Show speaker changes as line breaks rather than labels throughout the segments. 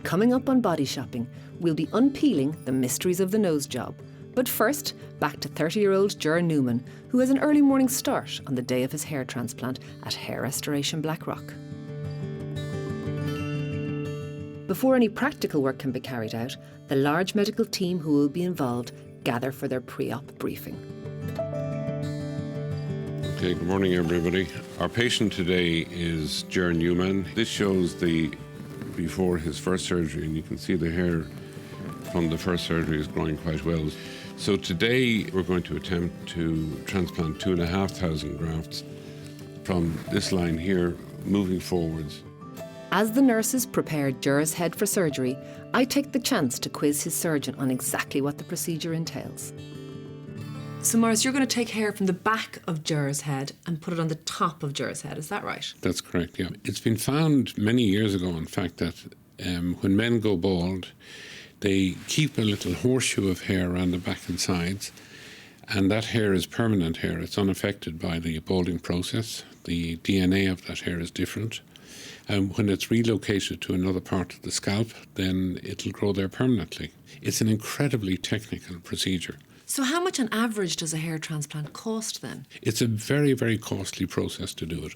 Coming up on Body Shopping, we'll be unpeeling the mysteries of the nose job. But first, back to 30-year-old Ger Newman, who has an early morning start on the day of his hair transplant at Hair Restoration Blackrock. Before any practical work can be carried out, the large medical team who will be involved gather for their pre-op briefing.
Okay, good morning, everybody. Our patient today is Ger Newman. This shows before his first surgery, and you can see the hair from the first surgery is growing quite well. So today we're going to attempt to transplant 2,500 grafts from this line here, moving forwards.
As the nurses prepare Ger's head for surgery, I take the chance to quiz his surgeon on exactly what the procedure entails. So Maurice, you're going to take hair from the back of Ger's head and put it on the top of Ger's head, is that right?
That's correct, yeah. It's been found many years ago, in fact, that when men go bald, they keep a little horseshoe of hair around the back and sides, and that hair is permanent hair. It's unaffected by the balding process. The DNA of that hair is different. And when it's relocated to another part of the scalp, then it'll grow there permanently. It's an incredibly technical procedure.
So how much on average does a hair transplant cost then?
It's a very, very costly process to do it.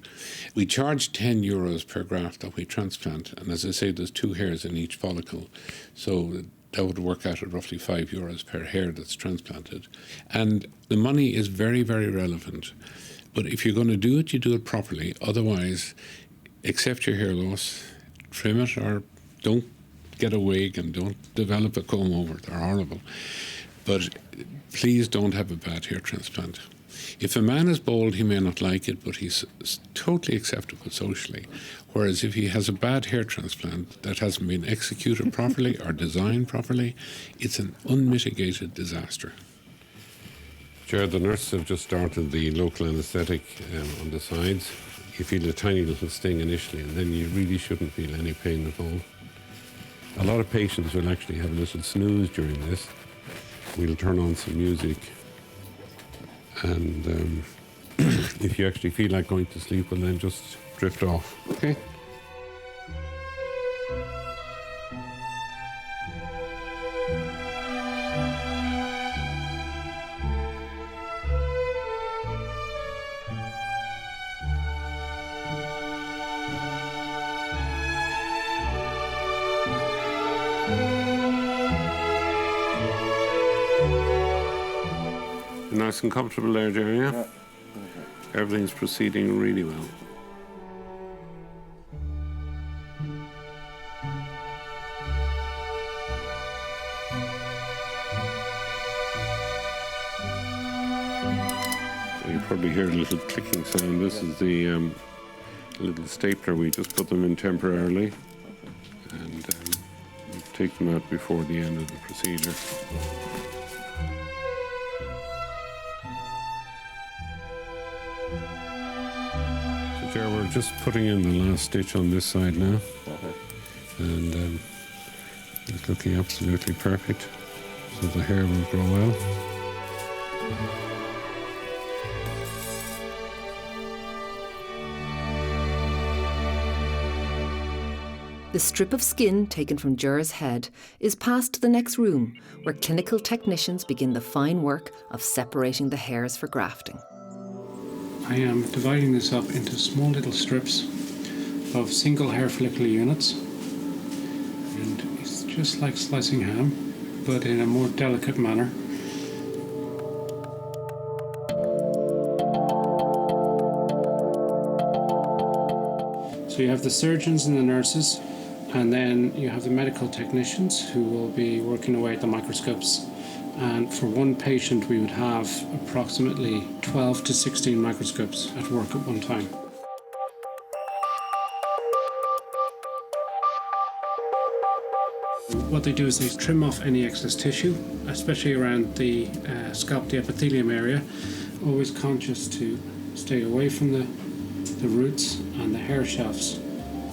We charge €10 per graft that we transplant, and as I say, there's 2 hairs in each follicle, so that would work out at roughly €5 per hair that's transplanted. And the money is very, very relevant. But if you're going to do it, you do it properly. Otherwise, accept your hair loss, trim it, or don't get a wig and don't develop a comb over. They're horrible. But please don't have a bad hair transplant. If a man is bald, he may not like it, but he's totally acceptable socially. Whereas if he has a bad hair transplant that hasn't been executed properly or designed properly, it's an unmitigated disaster. Ger, the nurses have just started the local anaesthetic on the sides. You feel a tiny little sting initially, and then you really shouldn't feel any pain at all. A lot of patients will actually have a little snooze during this. We'll turn on some music, and if you actually feel like going to sleep, well then just drift off, okay? Nice and comfortable there, Jerry, yeah? Everything's proceeding really well. You probably hear a little clicking sound. This is the little stapler. We just put them in temporarily, and we take them out before the end of the procedure. We're just putting in the last stitch on this side now, and it's looking absolutely perfect, so the hair will grow well.
The strip of skin taken from Ger's head is passed to the next room, where clinical technicians begin the fine work of separating the hairs for grafting.
I am dividing this up into small little strips of single hair follicular units, and it's just like slicing ham, but in a more delicate manner. So you have the surgeons and the nurses, and then you have the medical technicians who will be working away at the microscopes. And for one patient, we would have approximately 12 to 16 microscopes at work at one time. What they do is they trim off any excess tissue, especially around the scalp, the epithelium area, always conscious to stay away from the roots and the hair shafts.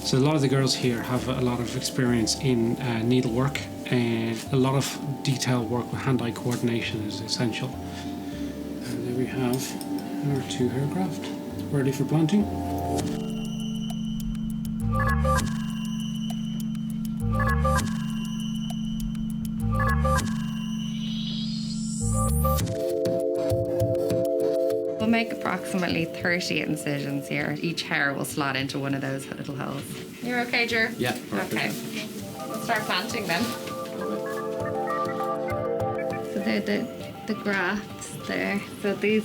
So a lot of the girls here have a lot of experience in needlework, and a lot of detailed work with hand-eye coordination is essential. And there we have our 2 hair graft, ready for planting.
make approximately 30 incisions here. Each hair will slot into one of those little holes. You're okay, Ger?
Yeah, perfect.
Okay. We'll start planting then.
So they're the grafts there. So this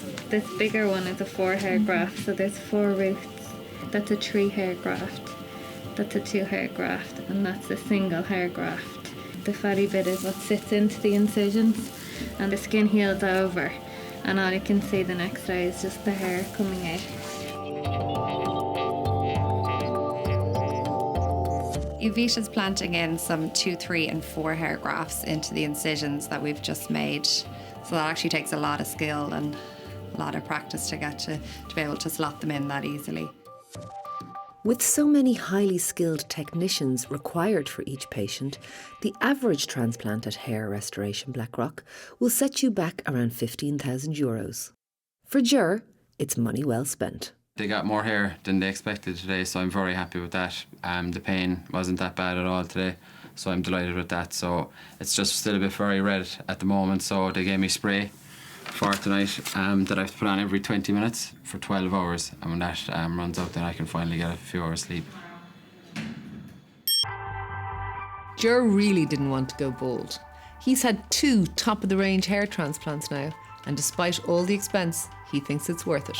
bigger one is a 4-hair graft. So there's 4 roots. That's a 3-hair graft. That's a 2-hair graft, and that's a single hair graft. The fatty bit is what sits into the incisions, and the skin heals over, and all you can see the next day is just the hair coming out.
Evita's planting in some 2, 3 and 4 hair grafts into the incisions that we've just made. So that actually takes a lot of skill and a lot of practice to get to be able to slot them in that easily.
With so many highly skilled technicians required for each patient, the average transplant at Hair Restoration Blackrock will set you back around €15,000. For Ger, it's money well spent.
They got more hair than they expected today, so I'm very happy with that. The pain wasn't that bad at all today, so I'm delighted with that. So it's just still a bit very red at the moment, so they gave me spray for tonight that I have to put on every 20 minutes for 12 hours, and when that runs out, then I can finally get a few hours sleep.
Ger really didn't want to go bald. He's had 2 top-of-the-range hair transplants now, and despite all the expense, he thinks it's worth it.